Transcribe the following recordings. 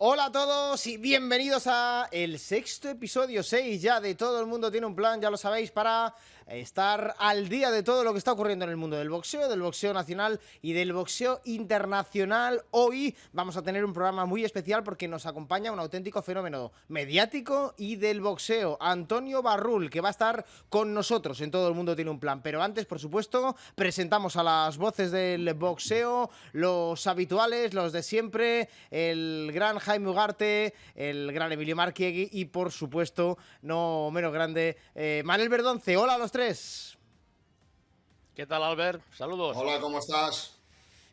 Hola a todos y bienvenidos a el sexto episodio, 6 ya de Todo el Mundo Tiene un Plan, ya lo sabéis, para estar al día de todo lo que está ocurriendo en el mundo del boxeo nacional y del boxeo internacional. Hoy vamos a tener un programa muy especial porque nos acompaña un auténtico fenómeno mediático y del boxeo, Antonio Barrul, que va a estar con nosotros en Todo el Mundo Tiene un Plan. Pero antes, por supuesto, presentamos a las voces del boxeo, los habituales, los de siempre, el gran Jaime Ugarte, el gran Emilio Marquiegui y, por supuesto, no menos grande, Manuel Verdonce. Hola a los tres. ¿Qué tal, Albert? Saludos. Hola, ¿cómo estás?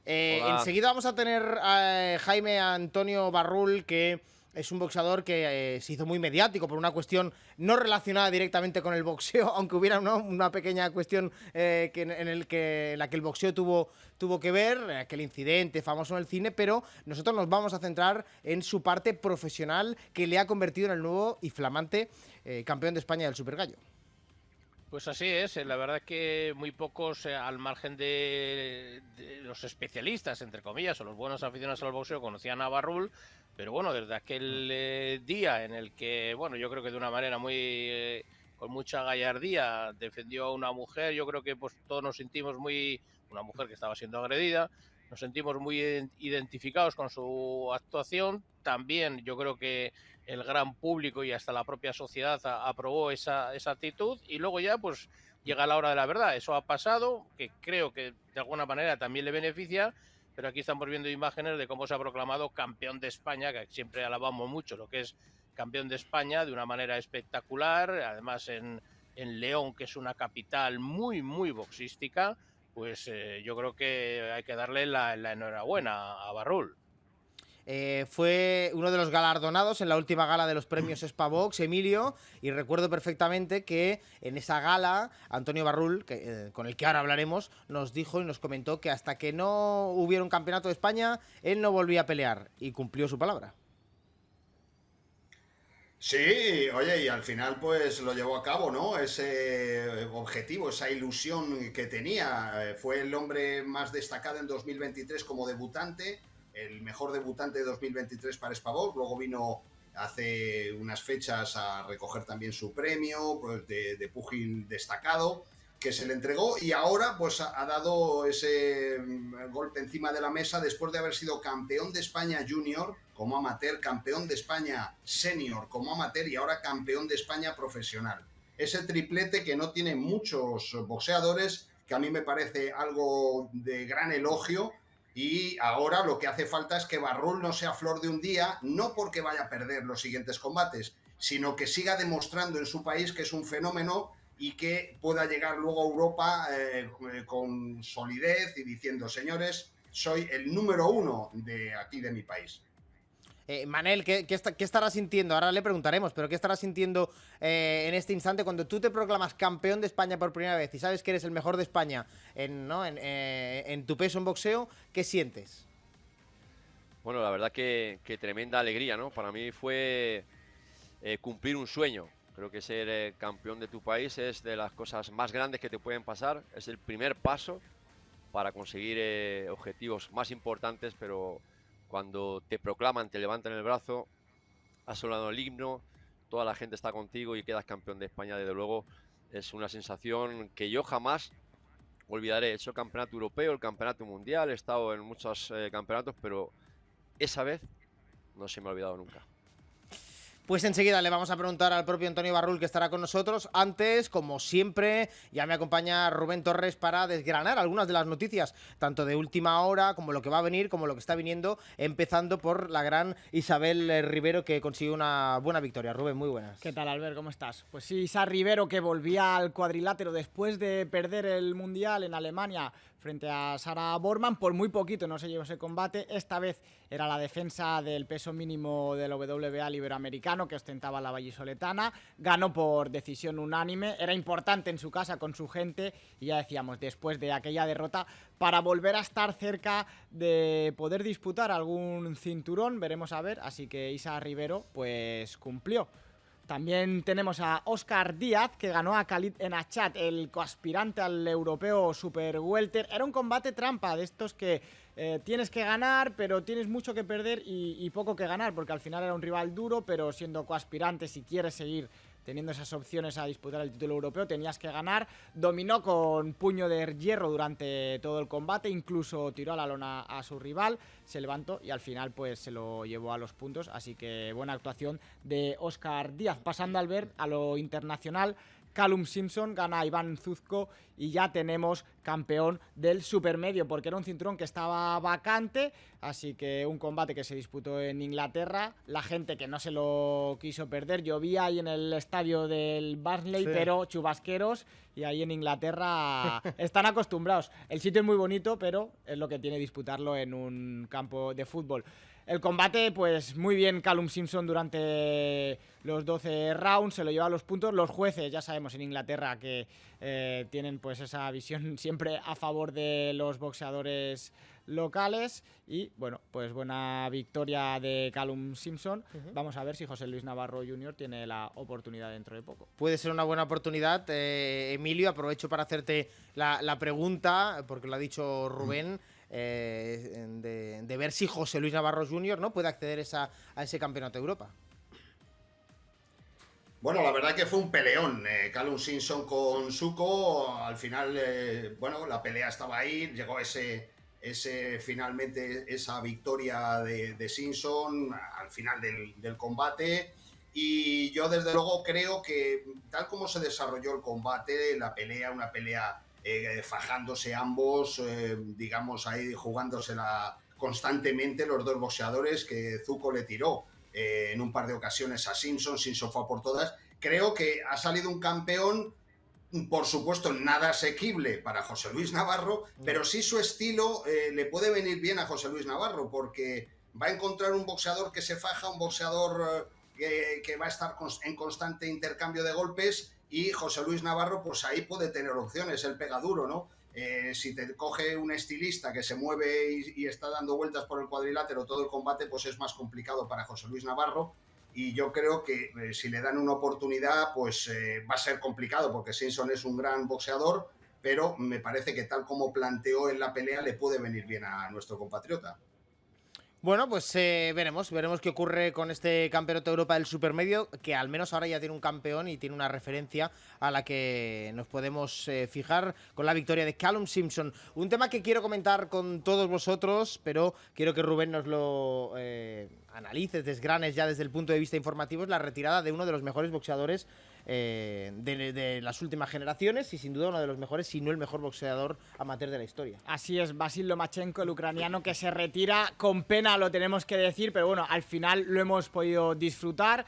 Hola. Enseguida vamos a tener a Jaime Antonio Barrul, que es un boxeador que se hizo muy mediático por una cuestión no relacionada directamente con el boxeo, aunque hubiera una pequeña cuestión en la que el boxeo tuvo que ver, aquel incidente famoso en el cine, pero nosotros nos vamos a centrar en su parte profesional que le ha convertido en el nuevo y flamante campeón de España del Super Gallo. Pues así es, la verdad es que muy pocos, al margen de los especialistas, entre comillas, o los buenos aficionados al boxeo, conocían a Barrul, pero bueno, desde aquel día en el que, bueno, yo creo que de una manera muy, con mucha gallardía, defendió a una mujer, yo creo que pues todos nos sentimos una mujer que estaba siendo agredida, nos sentimos muy identificados con su actuación. También yo creo que el gran público y hasta la propia sociedad aprobó esa actitud, y luego ya pues llega la hora de la verdad. Eso ha pasado, que creo que de alguna manera también le beneficia, pero aquí estamos viendo imágenes de cómo se ha proclamado campeón de España, que siempre alabamos mucho lo que es campeón de España, de una manera espectacular, además en León, que es una capital muy, muy boxística. Pues yo creo que hay que darle la enhorabuena a Barrul. Fue uno de los galardonados en la última gala de los premios Spavox, Emilio, y recuerdo perfectamente que en esa gala Antonio Barrul, con el que ahora hablaremos, nos dijo y nos comentó que hasta que no hubiera un campeonato de España, él no volvía a pelear, y cumplió su palabra. Sí, oye, y al final pues lo llevó a cabo, ¿no? Ese objetivo, esa ilusión que tenía. Fue el hombre más destacado en 2023 como debutante, el mejor debutante de 2023 para Spavox. Luego vino hace unas fechas a recoger también su premio pues, de púgil destacado, que se le entregó, y ahora pues ha dado ese golpe encima de la mesa después de haber sido campeón de España junior como amateur, campeón de España senior como amateur y ahora campeón de España profesional. Ese triplete que no tiene muchos boxeadores, que a mí me parece algo de gran elogio. Y ahora lo que hace falta es que Barrul no sea flor de un día, no porque vaya a perder los siguientes combates, sino que siga demostrando en su país que es un fenómeno y que pueda llegar luego a Europa con solidez y diciendo, señores, soy el número uno de aquí de mi país. Manel, ¿qué estarás sintiendo? Ahora le preguntaremos, pero ¿qué estarás sintiendo en este instante cuando tú te proclamas campeón de España por primera vez y sabes que eres el mejor de España en tu peso en boxeo? ¿Qué sientes? Bueno, la verdad que tremenda alegría, ¿no? Para mí fue cumplir un sueño. Creo que ser campeón de tu país es de las cosas más grandes que te pueden pasar. Es el primer paso para conseguir objetivos más importantes, pero cuando te proclaman, te levantan el brazo, has sonado el himno, toda la gente está contigo y quedas campeón de España, desde luego es una sensación que yo jamás olvidaré. He hecho el campeonato europeo, el campeonato mundial, he estado en muchos campeonatos, pero esa vez no se me ha olvidado nunca. Pues enseguida le vamos a preguntar al propio Antonio Barrul, que estará con nosotros. Antes, como siempre, ya me acompaña Rubén Torres para desgranar algunas de las noticias, tanto de última hora, como lo que va a venir, como lo que está viniendo, empezando por la gran Isabel Rivero, que consiguió una buena victoria. Rubén, muy buenas. ¿Qué tal, Albert? ¿Cómo estás? Pues sí, Isa Rivero, que volvía al cuadrilátero después de perder el Mundial en Alemania frente a Sarah Bormann. Por muy poquito no se llevó ese combate. Esta vez era la defensa del peso mínimo del WBA iberoamericano, que ostentaba la vallisoletana. Ganó por decisión unánime. Era importante en su casa con su gente, y ya decíamos, después de aquella derrota, para volver a estar cerca de poder disputar algún cinturón, veremos a ver. Así que Isa Rivero pues cumplió. También tenemos a Óscar Díaz, que ganó a Khalid Enachat, el coaspirante al europeo Super Welter. Era un combate trampa, de estos que tienes que ganar, pero tienes mucho que perder y poco que ganar, porque al final era un rival duro, pero siendo coaspirante, si quieres seguir teniendo esas opciones a disputar el título europeo, tenías que ganar. Dominó con puño de hierro durante todo el combate, incluso tiró a la lona a su rival, se levantó y al final pues se lo llevó a los puntos, así que buena actuación de Óscar Díaz. Pasando al ver a lo internacional, Callum Simpson gana a Iván Zuzko y ya tenemos campeón del supermedio, porque era un cinturón que estaba vacante, así que un combate que se disputó en Inglaterra, la gente que no se lo quiso perder, llovía ahí en el estadio del Barnsley, sí, pero chubasqueros, y ahí en Inglaterra están acostumbrados. El sitio es muy bonito, pero es lo que tiene disputarlo en un campo de fútbol. El combate, pues muy bien Callum Simpson durante los 12 rounds, se lo lleva a los puntos. Los jueces, ya sabemos en Inglaterra que tienen pues esa visión siempre a favor de los boxeadores locales y bueno, pues buena victoria de Callum Simpson. Vamos a ver si José Luis Navarro Jr. tiene la oportunidad dentro de poco. Puede ser una buena oportunidad. Emilio, aprovecho para hacerte la pregunta, porque lo ha dicho Rubén, de ver si José Luis Navarro Jr. ¿no? puede acceder a ese campeonato de Europa. Bueno, la verdad que fue un peleón. Callum Simpson con Suko, al final, bueno, la pelea estaba ahí, llegó finalmente esa victoria de Simpson al final del combate. Y yo desde luego creo que tal como se desarrolló el combate, la pelea, una pelea fajándose ambos, digamos ahí jugándosela constantemente los dos boxeadores, que Zuko le tiró en un par de ocasiones a Simpson fue a por todas. Creo que ha salido un campeón, por supuesto nada asequible para José Luis Navarro, pero sí su estilo le puede venir bien a José Luis Navarro, porque va a encontrar un boxeador que se faja, un boxeador que va a estar en constante intercambio de golpes, y José Luis Navarro pues ahí puede tener opciones, él pega duro, ¿no? Si te coge un estilista que se mueve y está dando vueltas por el cuadrilátero todo el combate, pues es más complicado para José Luis Navarro, y yo creo que si le dan una oportunidad pues va a ser complicado, porque Simpson es un gran boxeador, pero me parece que tal como planteó en la pelea le puede venir bien a nuestro compatriota. Bueno, pues veremos qué ocurre con este campeonato de Europa del supermedio, que al menos ahora ya tiene un campeón y tiene una referencia a la que nos podemos fijar con la victoria de Callum Simpson. Un tema que quiero comentar con todos vosotros, pero quiero que Rubén nos lo analices, desgranes ya desde el punto de vista informativo, es la retirada de uno de los mejores boxeadores de las últimas generaciones y sin duda uno de los mejores, si no el mejor boxeador amateur de la historia. Así es, Vasil Lomachenko, el ucraniano, que se retira con pena, lo tenemos que decir, pero bueno, al final lo hemos podido disfrutar.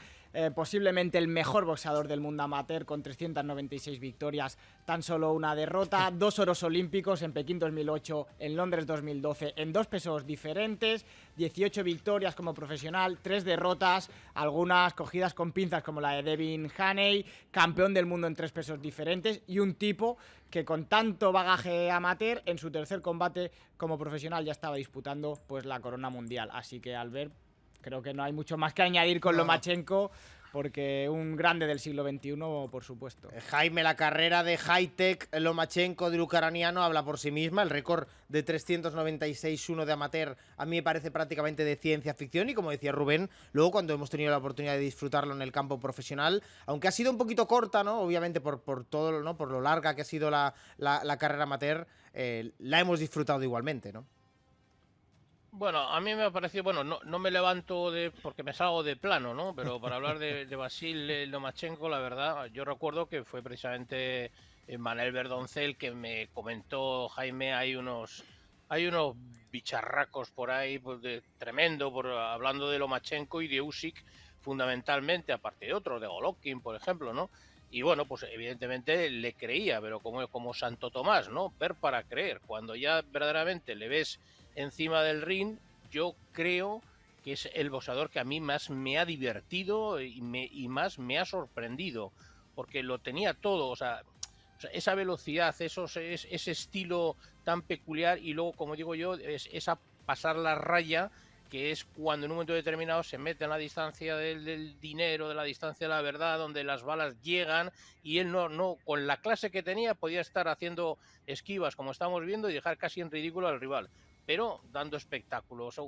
Posiblemente el mejor boxeador del mundo amateur, con 396 victorias, tan solo una derrota, 2 oros olímpicos en Pekín 2008, en Londres 2012, en 2 pesos diferentes, 18 victorias como profesional, 3 derrotas, algunas cogidas con pinzas como la de Devin Haney, campeón del mundo en 3 pesos diferentes, y un tipo que con tanto bagaje amateur, en su tercer combate como profesional ya estaba disputando pues la corona mundial. Así que Albert, creo que no hay mucho más que añadir con Lomachenko, porque un grande del siglo XXI, por supuesto. Jaime, la carrera de high-tech Lomachenko del ucraniano habla por sí misma. El récord de 396-1 de amateur a mí me parece prácticamente de ciencia ficción, y como decía Rubén, luego cuando hemos tenido la oportunidad de disfrutarlo en el campo profesional, aunque ha sido un poquito corta, ¿no? Obviamente por todo, ¿no? Por lo larga que ha sido la carrera amateur, la hemos disfrutado igualmente, ¿no? Bueno, a mí me ha parecido, bueno, no me levanto porque me salgo de plano, ¿no? Pero para hablar de Vasil Lomachenko, la verdad, yo recuerdo que fue precisamente Manuel Verdoncel que me comentó: Jaime, hay unos bicharracos por ahí, pues tremendo, hablando de Lomachenko y de Usyk fundamentalmente, aparte de otros, de Golovkin, por ejemplo, ¿no? Y bueno, pues evidentemente le creía, pero como Santo Tomás, ¿no? Ver para creer. Cuando ya verdaderamente le ves encima del ring, yo creo que es el boxeador que a mí más me ha divertido y más me ha sorprendido, porque lo tenía todo, o sea esa velocidad, ese estilo tan peculiar, y luego, como digo yo, esa pasar la raya, que es cuando en un momento determinado se mete en la distancia del dinero, de la distancia de la verdad, donde las balas llegan, y él no con la clase que tenía podía estar haciendo esquivas, como estamos viendo, y dejar casi en ridículo al rival. pero dando espectáculos.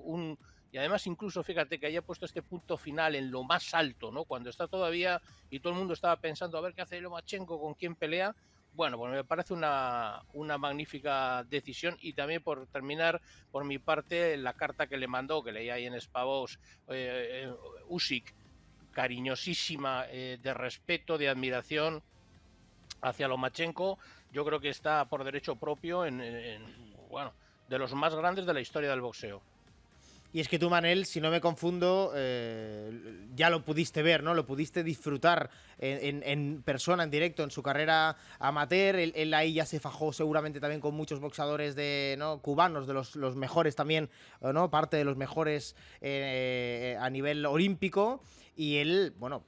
Y además incluso fíjate que haya puesto este punto final en lo más alto, ¿no? Cuando está todavía y todo el mundo estaba pensando a ver qué hace Lomachenko, con quién pelea. Bueno, pues me parece una magnífica decisión. Y también, por terminar, por mi parte, la carta que le mandó, que leía ahí en Spavos, Usyk, cariñosísima, de respeto, de admiración hacia Lomachenko. Yo creo que está por derecho propio bueno, de los más grandes de la historia del boxeo. Y es que tú, Manel, si no me confundo, ya lo pudiste ver, ¿no? Lo pudiste disfrutar en persona, en directo, en su carrera amateur. Él ahí ya se fajó seguramente también con muchos boxeadores ¿no? cubanos, de los mejores también, ¿no? Parte de los mejores a nivel olímpico. Y él, bueno,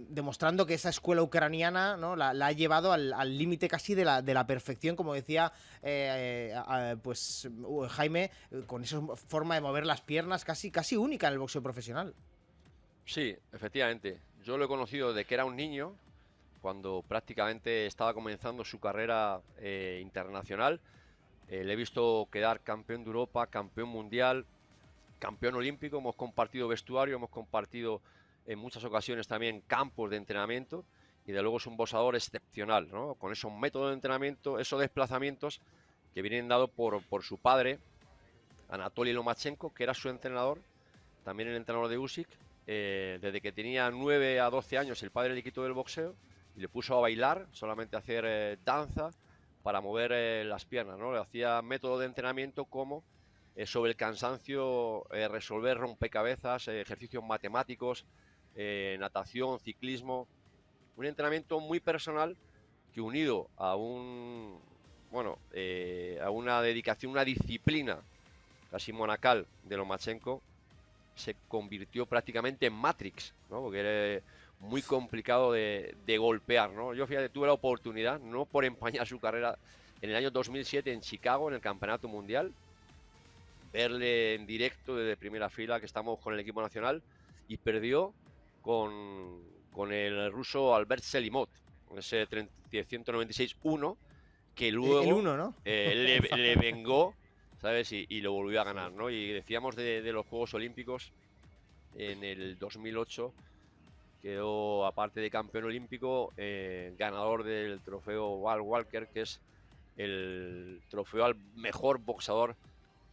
demostrando que esa escuela ucraniana, ¿no? la ha llevado al límite casi de la perfección, como decía pues Jaime, con esa forma de mover las piernas casi única en el boxeo profesional. Sí, efectivamente. Yo lo he conocido desde que era un niño, cuando prácticamente estaba comenzando su carrera internacional. Le he visto quedar campeón de Europa, campeón mundial, campeón olímpico. Hemos compartido vestuario, hemos compartido en muchas ocasiones también campos de entrenamiento, y de luego es un boxeador excepcional, ¿no? Con esos métodos de entrenamiento, esos desplazamientos que vienen dados por su padre, Anatoly Lomachenko, que era su entrenador, también el entrenador de Usyk. Desde que tenía 9 a 12 años el padre le quitó del boxeo y le puso a bailar, solamente a hacer danza para mover las piernas, ¿no? Le hacía método de entrenamiento como sobre el cansancio, resolver rompecabezas, ejercicios matemáticos, natación, ciclismo. Un entrenamiento muy personal que, unido a a una dedicación, una disciplina casi monacal de Lomachenko, se convirtió prácticamente en Matrix, ¿no? Porque era muy complicado de golpear, ¿no? Yo, fíjate, tuve la oportunidad, no por empañar su carrera, en el año 2007 en Chicago, en el Campeonato Mundial, verle en directo desde primera fila, que estamos con el equipo nacional, y perdió con el ruso Albert Selimot, ese 196-1, que luego el 1, ¿no? le vengó, ¿sabes? Y lo volvió a ganar, ¿no? Y decíamos de los Juegos Olímpicos, en el 2008 quedó, aparte de campeón olímpico, ganador del trofeo Val Walker, que es el trofeo al mejor boxeador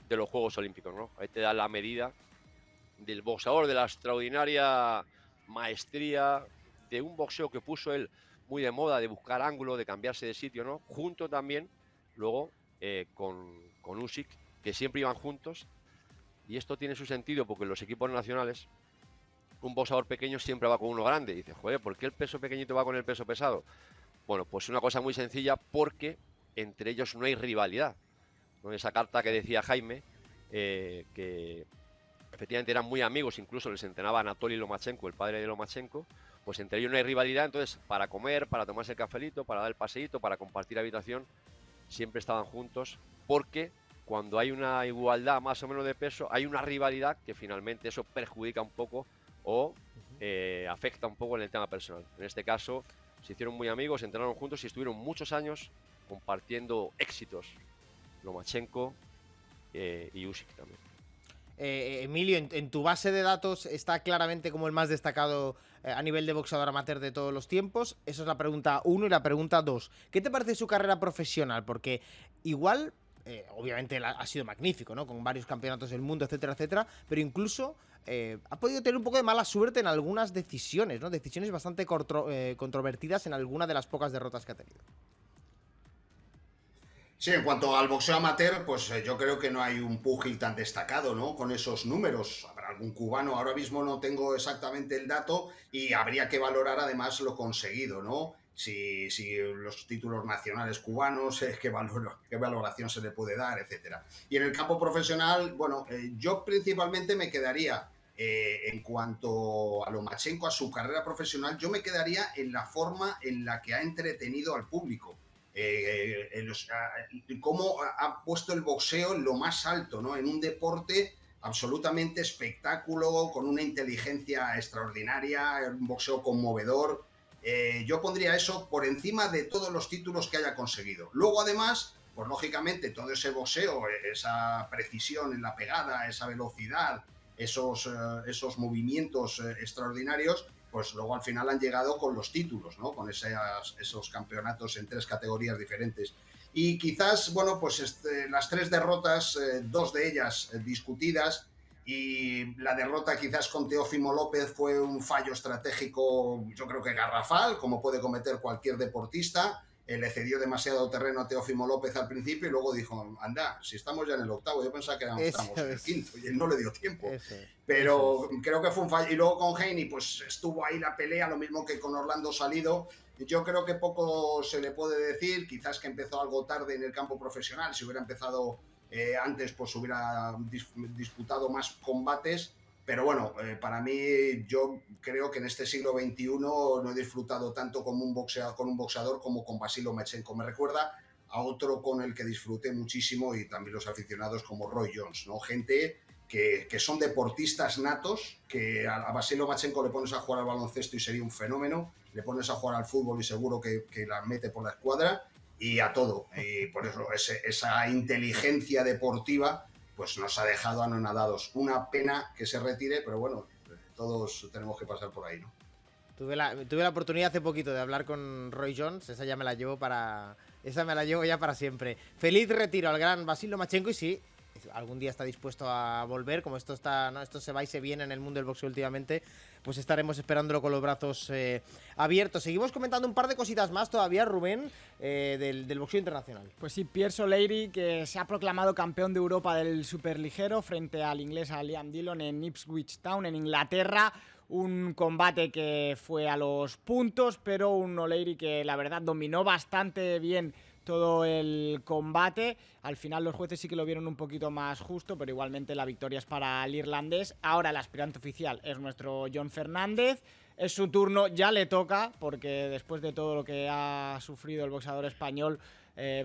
de los Juegos Olímpicos, ¿no? Ahí te da la medida del boxeador, de la extraordinaria maestría, de un boxeo que puso él muy de moda, de buscar ángulo, de cambiarse de sitio, ¿no? Junto también, luego, con Usyk, que siempre iban juntos. Y esto tiene su sentido porque en los equipos nacionales un boxeador pequeño siempre va con uno grande. Y dices, joder, ¿por qué el peso pequeñito va con el peso pesado? Bueno, pues una cosa muy sencilla, porque entre ellos no hay rivalidad, ¿no? Esa carta que decía Jaime, que efectivamente eran muy amigos, incluso les entrenaba Anatoly Lomachenko, el padre de Lomachenko, pues entre ellos no hay rivalidad. Entonces, para comer, para tomarse el cafelito, para dar el paseíto, para compartir habitación, siempre estaban juntos, porque cuando hay una igualdad más o menos de peso, hay una rivalidad que finalmente eso perjudica un poco o afecta un poco en el tema personal. En este caso, se hicieron muy amigos, entrenaron juntos y estuvieron muchos años compartiendo éxitos, Lomachenko y Usyk también. Emilio, en tu base de datos está claramente como el más destacado a nivel de boxeador amateur de todos los tiempos. Esa es la pregunta 1. Y la pregunta 2. ¿Qué te parece su carrera profesional? Porque igual, obviamente ha sido magnífico, ¿no? Con varios campeonatos del mundo, etcétera, etcétera. Pero incluso ha podido tener un poco de mala suerte en algunas decisiones, ¿no? Decisiones bastante controvertidas en alguna de las pocas derrotas que ha tenido. Sí, en cuanto al boxeo amateur, pues yo creo que no hay un púgil tan destacado, ¿no? Con esos números. Habrá algún cubano, ahora mismo no tengo exactamente el dato y habría que valorar además lo conseguido, ¿no? Si los títulos nacionales cubanos, qué valoración se le puede dar, etcétera. Y en el campo profesional, bueno, yo principalmente me quedaría, en cuanto a Lomachenko, a su carrera profesional, yo me quedaría en la forma en la que ha entretenido al público. Cómo ha puesto el boxeo en lo más alto, ¿no? En un deporte absolutamente espectáculo, con una inteligencia extraordinaria, un boxeo conmovedor. Yo pondría eso por encima de todos los títulos que haya conseguido. Luego, además, pues lógicamente todo ese boxeo, esa precisión en la pegada, esa velocidad, esos movimientos extraordinarios, pues luego al final han llegado con los títulos, ¿no? Con esos campeonatos en 3 categorías diferentes. Y quizás, bueno, pues las 3 derrotas, 2 de ellas discutidas, y la derrota quizás con Teófimo López fue un fallo estratégico, yo creo que garrafal, como puede cometer cualquier deportista. Le cedió demasiado terreno a Teófimo López al principio y luego dijo, anda, si estamos ya en el octavo, yo pensaba que estamos en el quinto, y él no le dio tiempo. Pero creo que fue un fallo. Y luego con Haney, pues estuvo ahí la pelea, lo mismo que con Orlando Salido. Yo creo que poco se le puede decir, quizás que empezó algo tarde en el campo profesional. Si hubiera empezado antes, pues hubiera disputado más combates. Pero bueno, para mí, yo creo que en este siglo XXI no he disfrutado tanto con un boxeador como con Vasily Lomachenko. Me recuerda a otro con el que disfruté muchísimo, y también los aficionados, como Roy Jones, ¿no? Gente que son deportistas natos, que a Vasily Lomachenko le pones a jugar al baloncesto y sería un fenómeno, le pones a jugar al fútbol y seguro que la mete por la escuadra, y a todo. Y por eso esa inteligencia deportiva pues nos ha dejado anonadados. Una pena que se retire, pero bueno, todos tenemos que pasar por ahí, ¿no? Tuve la oportunidad hace poquito de hablar con Roy Jones, esa me la llevo ya para siempre. Feliz retiro al gran Vasily Lomachenko, y sí, algún día está dispuesto a volver, como esto se va y se viene en el mundo del boxeo últimamente, pues estaremos esperándolo con los brazos abiertos. Seguimos comentando un par de cositas más todavía, Rubén, del boxeo internacional. Pues sí, Pierre Soleiri, que se ha proclamado campeón de Europa del superligero frente al inglés Liam Dillon en Ipswich Town, en Inglaterra. Un combate que fue a los puntos, pero un Soleiri que la verdad dominó bastante bien todo el combate. Al final los jueces sí que lo vieron un poquito más justo, pero igualmente la victoria es para el irlandés. Ahora el aspirante oficial es nuestro John Fernández. Es su turno, ya le toca, porque después de todo lo que ha sufrido el boxeador español,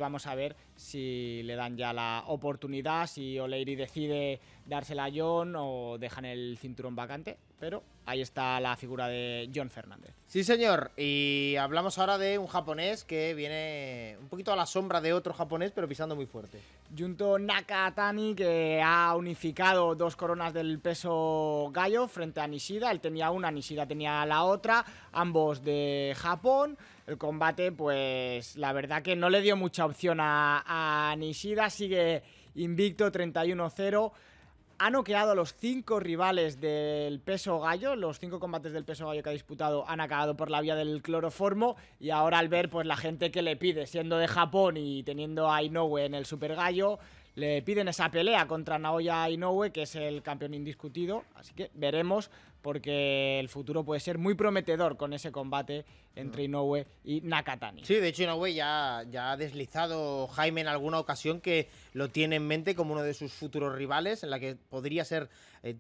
vamos a ver si le dan ya la oportunidad, si O'Leary decide dársela a John o dejan el cinturón vacante, pero ahí está la figura de John Fernández. Sí, señor, y hablamos ahora de un japonés que viene un poquito a la sombra de otro japonés, pero pisando muy fuerte. Junto Nakatani, que ha unificado 2 coronas del peso gallo frente a Nishida. Él tenía una, Nishida tenía la otra, ambos de Japón. El combate, pues la verdad que no le dio mucha opción a Nishida, sigue invicto 31-0. Ha noqueado a los 5 rivales del peso gallo. Los 5 combates del peso gallo que ha disputado han acabado por la vía del cloroformo. Y ahora al ver pues la gente que le pide, siendo de Japón y teniendo a Inoue en el super gallo, le piden esa pelea contra Naoya Inoue, que es el campeón indiscutido. Así que veremos, porque el futuro puede ser muy prometedor con ese combate entre Inoue y Nakatani. Sí, de hecho Inoue ya ha deslizado Jaime en alguna ocasión que lo tiene en mente como uno de sus futuros rivales, en la que podría ser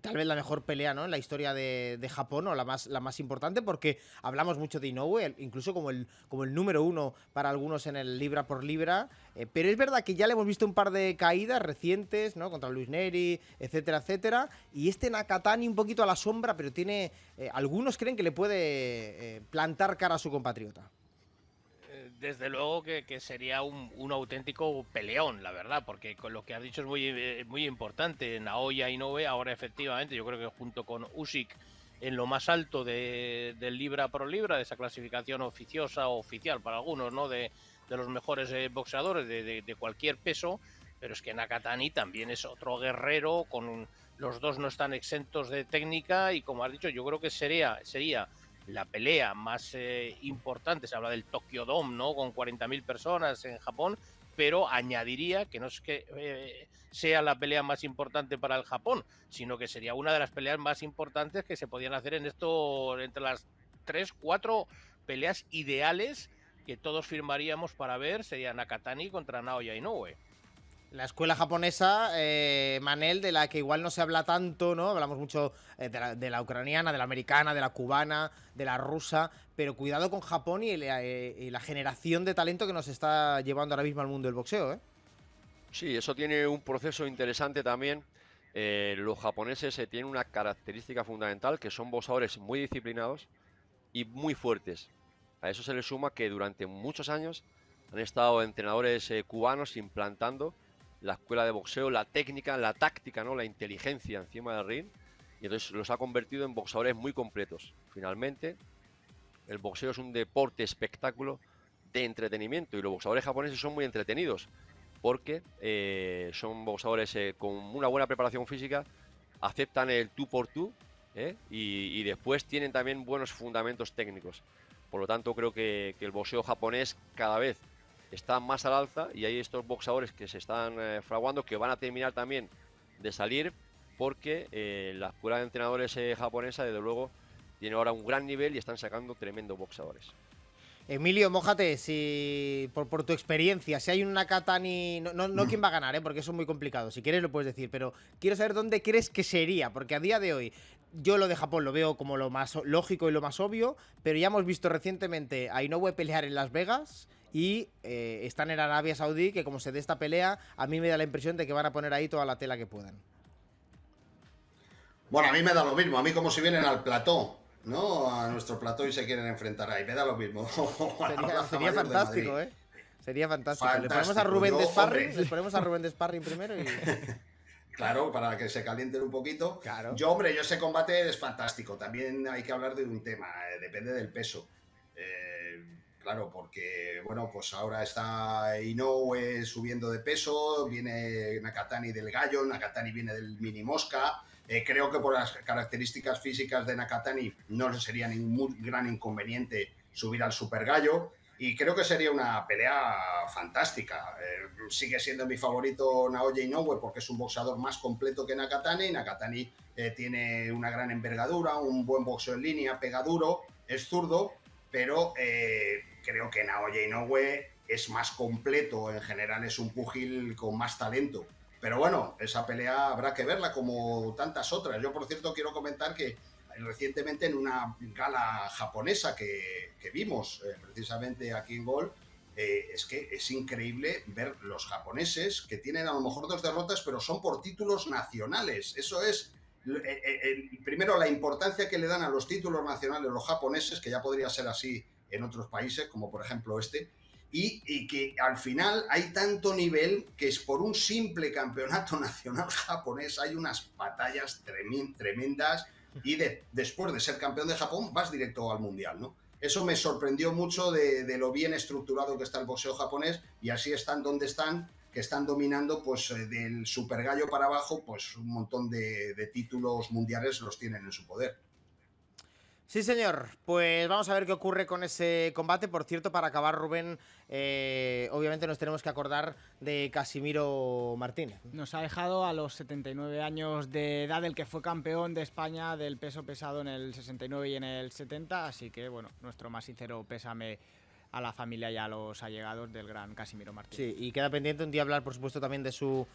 tal vez la mejor pelea, ¿no?, en la historia de Japón, o la más importante, porque hablamos mucho de Inoue, incluso como el número 1 para algunos en el libra por libra, pero es verdad que ya le hemos visto un par de caídas recientes, ¿no?, contra Luis Neri, etcétera, etcétera, y este Nakatani un poquito a la sombra, pero tiene algunos creen que le puede plantar cara a su compatriota. Desde luego que sería un auténtico peleón, la verdad, porque con lo que has dicho es muy importante. Naoya Inoue ahora efectivamente, yo creo que junto con Usyk en lo más alto del libra por libra, de esa clasificación oficiosa o oficial para algunos, ¿no?, de los mejores boxeadores de cualquier peso, pero es que Nakatani también es otro guerrero, los dos no están exentos de técnica, y como has dicho, yo creo que sería la pelea más importante. Se habla del Tokyo Dome, ¿no?, con 40.000 personas en Japón, pero añadiría que no es que sea la pelea más importante para el Japón, sino que sería una de las peleas más importantes que se podían hacer entre las 3-4 peleas ideales que todos firmaríamos para ver. Sería Nakatani contra Naoya Inoue. La escuela japonesa, Manel, de la que igual no se habla tanto, ¿no? Hablamos mucho de la ucraniana, de la americana, de la cubana, de la rusa, pero cuidado con Japón y la generación de talento que nos está llevando ahora mismo al mundo del boxeo, ¿eh? Sí, eso tiene un proceso interesante también. Los japoneses tienen una característica fundamental, que son boxeadores muy disciplinados y muy fuertes. A eso se le suma que durante muchos años Han estado entrenadores cubanos implantando la escuela de boxeo, la técnica, la táctica, ¿no? La inteligencia encima del ring, y entonces los ha convertido en boxeadores muy completos. Finalmente, el boxeo es un deporte espectáculo de entretenimiento, y los boxeadores japoneses son muy entretenidos porque son boxeadores con una buena preparación física, aceptan el tú por tú, y después tienen también buenos fundamentos técnicos. Por lo tanto, creo que el boxeo japonés cada vez está más al alza, y hay estos boxeadores que se están fraguando, que van a terminar también de salir, porque la escuela de entrenadores japonesa, desde luego, tiene ahora un gran nivel y están sacando tremendos boxeadores. Emilio, mójate, si por tu experiencia, si hay un Nakatani, no quién va a ganar, porque eso es muy complicado, si quieres lo puedes decir, pero quiero saber dónde crees que sería, porque a día de hoy yo lo de Japón lo veo como lo más lógico y lo más obvio, pero ya hemos visto recientemente a Inoue pelear en Las Vegas y están en Arabia Saudí, que como se dé esta pelea, a mí me da la impresión de que van a poner ahí toda la tela que puedan. Bueno, a mí me da lo mismo, a mí como si vienen al plató, ¿no? A nuestro plató y se quieren enfrentar ahí, me da lo mismo. Sería fantástico, ¿eh? Sería fantástico. Le ponemos a Rubén de Sparring, les ponemos a Rubén de Sparring primero y... Claro, para que se calienten un poquito. Claro. Yo, ese combate es fantástico. También hay que hablar de un tema, depende del peso. Claro, porque, bueno, pues ahora está Inoue subiendo de peso, viene Nakatani del gallo, Nakatani viene del mini mosca. Creo que por las características físicas de Nakatani no sería ningún gran inconveniente subir al super gallo. Y creo que sería una pelea fantástica. Sigue siendo mi favorito Naoya Inoue porque es un boxeador más completo que Nakatani. Nakatani tiene una gran envergadura, un buen boxeo en línea, pega duro, es zurdo, pero creo que Naoya Inoue es más completo. En general es un púgil con más talento. Pero bueno, esa pelea habrá que verla como tantas otras. Yo, por cierto, quiero comentar que recientemente en una gala japonesa que vimos precisamente aquí en Gol, es que es increíble ver los japoneses que tienen a lo mejor 2 derrotas, pero son por títulos nacionales. Eso es, primero, la importancia que le dan a los títulos nacionales los japoneses, que ya podría ser así en otros países, como por ejemplo este, y que al final hay tanto nivel que es por un simple campeonato nacional japonés hay unas batallas tremendas. Y después de ser campeón de Japón vas directo al mundial, ¿no? Eso me sorprendió mucho de lo bien estructurado que está el boxeo japonés, y así están donde están, que están dominando, pues del super gallo para abajo, pues un montón de títulos mundiales los tienen en su poder. Sí, señor. Pues vamos a ver qué ocurre con ese combate. Por cierto, para acabar, Rubén, obviamente nos tenemos que acordar de Casimiro Martínez. Nos ha dejado a los 79 años de edad, el que fue campeón de España del peso pesado en el 69 y en el 70. Así que, bueno, nuestro más sincero pésame a la familia y a los allegados del gran Casimiro Martínez. Sí, y queda pendiente un día hablar, por supuesto, también de su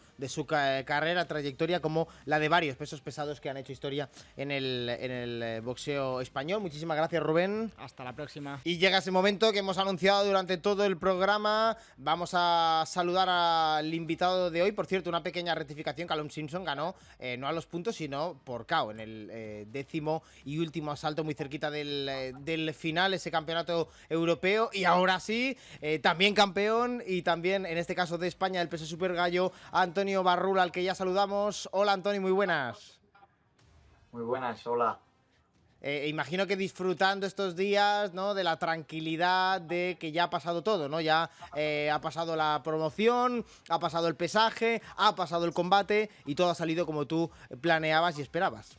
carrera, trayectoria, como la de varios pesos pesados que han hecho historia en el boxeo español. Muchísimas gracias, Rubén. Hasta la próxima. Y llega ese momento que hemos anunciado durante todo el programa. Vamos a saludar al invitado de hoy. Por cierto, una pequeña rectificación: Callum Simpson ganó no a los puntos, sino por KO en el 10º y último asalto, muy cerquita del final, ese campeonato europeo. Y ahora sí, también campeón, y también en este caso de España, el peso super gallo, Antonio Barrul, al que ya saludamos. Hola, Antonio, muy buenas. Muy buenas, hola. Imagino que disfrutando estos días, ¿no?, de la tranquilidad de que ya ha pasado todo, ¿no? Ya ha pasado la promoción, ha pasado el pesaje, ha pasado el combate y todo ha salido como tú planeabas y esperabas.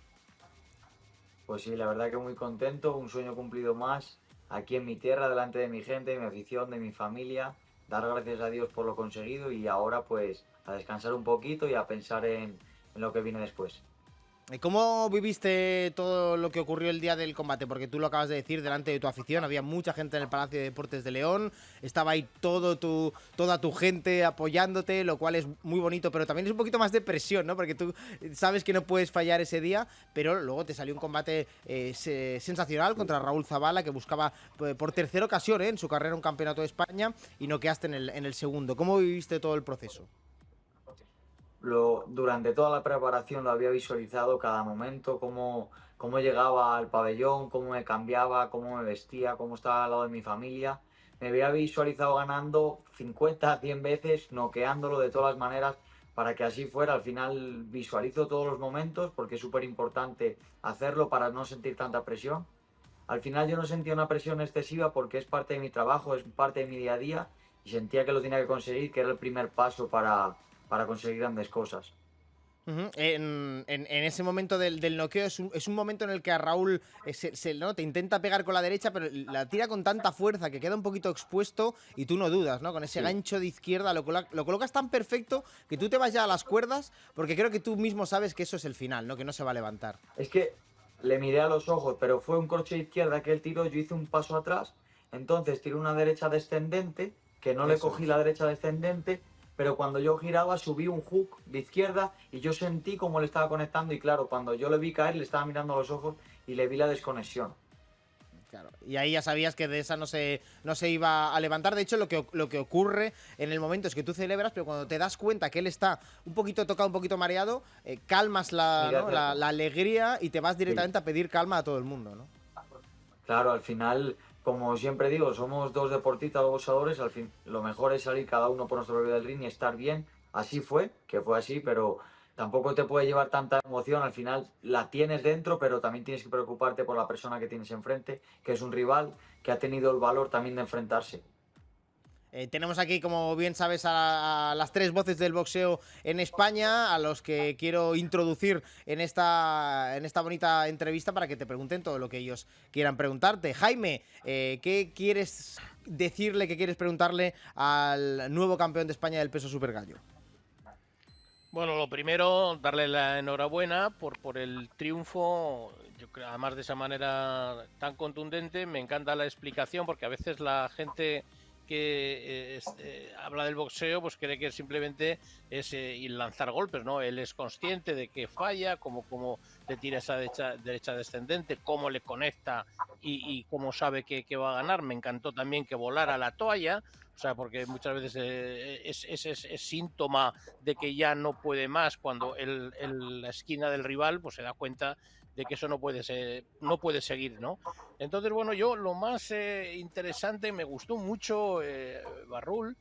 Pues sí, la verdad que muy contento, un sueño cumplido más, aquí en mi tierra, delante de mi gente, de mi afición, de mi familia. Dar gracias a Dios por lo conseguido y ahora pues a descansar un poquito y a pensar en lo que viene después. ¿Cómo viviste todo lo que ocurrió el día del combate? Porque tú lo acabas de decir, delante de tu afición, había mucha gente en el Palacio de Deportes de León, estaba ahí toda tu gente apoyándote, lo cual es muy bonito, pero también es un poquito más de presión, ¿no? Porque tú sabes que no puedes fallar ese día, pero luego te salió un combate sensacional contra Raúl Zabala, que buscaba por tercera ocasión en su carrera un campeonato de España, y noqueaste en el segundo. ¿Cómo viviste todo el proceso? Durante toda la preparación lo había visualizado cada momento, cómo llegaba al pabellón, cómo me cambiaba, cómo me vestía, cómo estaba al lado de mi familia. me había visualizado ganando 50, 100 veces, noqueándolo de todas las maneras, para que así fuera. Al final visualizo todos los momentos porque es súper importante hacerlo para no sentir tanta presión. Al final yo no sentía una presión excesiva porque es parte de mi trabajo, es parte de mi día a día y sentía que lo tenía que conseguir, que era el primer paso para conseguir grandes cosas. Ujú. En ese momento del noqueo es un momento en el que a Raúl ¿no? te intenta pegar con la derecha, pero la tira con tanta fuerza que queda un poquito expuesto y tú no dudas, ¿no? Con ese gancho de izquierda lo colocas tan perfecto que tú te vas ya a las cuerdas porque creo que tú mismo sabes que eso es el final, ¿no? Que no se va a levantar. Es que le miré a los ojos, pero fue un corche de izquierda que él tiró, yo hice un paso atrás, entonces tiré una derecha descendente, que no le Eso cogí es. la derecha descendente, pero cuando yo giraba subí un hook de izquierda y yo sentí cómo le estaba conectando y claro, cuando yo le vi caer le estaba mirando a los ojos y le vi la desconexión. Claro. Y ahí ya sabías que de esa no se iba a levantar. De hecho, lo que ocurre en el momento es que tú celebras, pero cuando te das cuenta que él está un poquito tocado, un poquito mareado, calmas la, Mira, ¿no? la alegría y te vas directamente a pedir calma a todo el mundo, ¿no? Claro, al final, como siempre digo, somos dos deportistas, dos boxeadores, al fin, lo mejor es salir cada uno por nuestro propio del ring y estar bien. Así fue, que fue así, pero tampoco te puede llevar tanta emoción, al final la tienes dentro, pero también tienes que preocuparte por la persona que tienes enfrente, que es un rival, que ha tenido el valor también de enfrentarse. Tenemos aquí, como bien sabes, a las tres voces del boxeo en España, a los que quiero introducir en esta bonita entrevista para que te pregunten todo lo que ellos quieran preguntarte. Jaime, ¿qué quieres decirle, qué quieres preguntarle al nuevo campeón de España del peso super gallo? Bueno, lo primero, darle la enhorabuena por el triunfo. Yo creo, además de esa manera tan contundente, me encanta la explicación porque a veces la gente que habla del boxeo pues cree que simplemente es ir lanzar golpes, ¿no? Él es consciente de que falla, cómo le tira esa derecha descendente, cómo le conecta y cómo sabe que va a ganar. Me encantó también que volara la toalla. O sea, porque muchas veces es síntoma de que ya no puede más cuando la esquina del rival pues se da cuenta de que eso no puede seguir, ¿no? Entonces, bueno, yo lo más interesante, me gustó mucho, Barrul,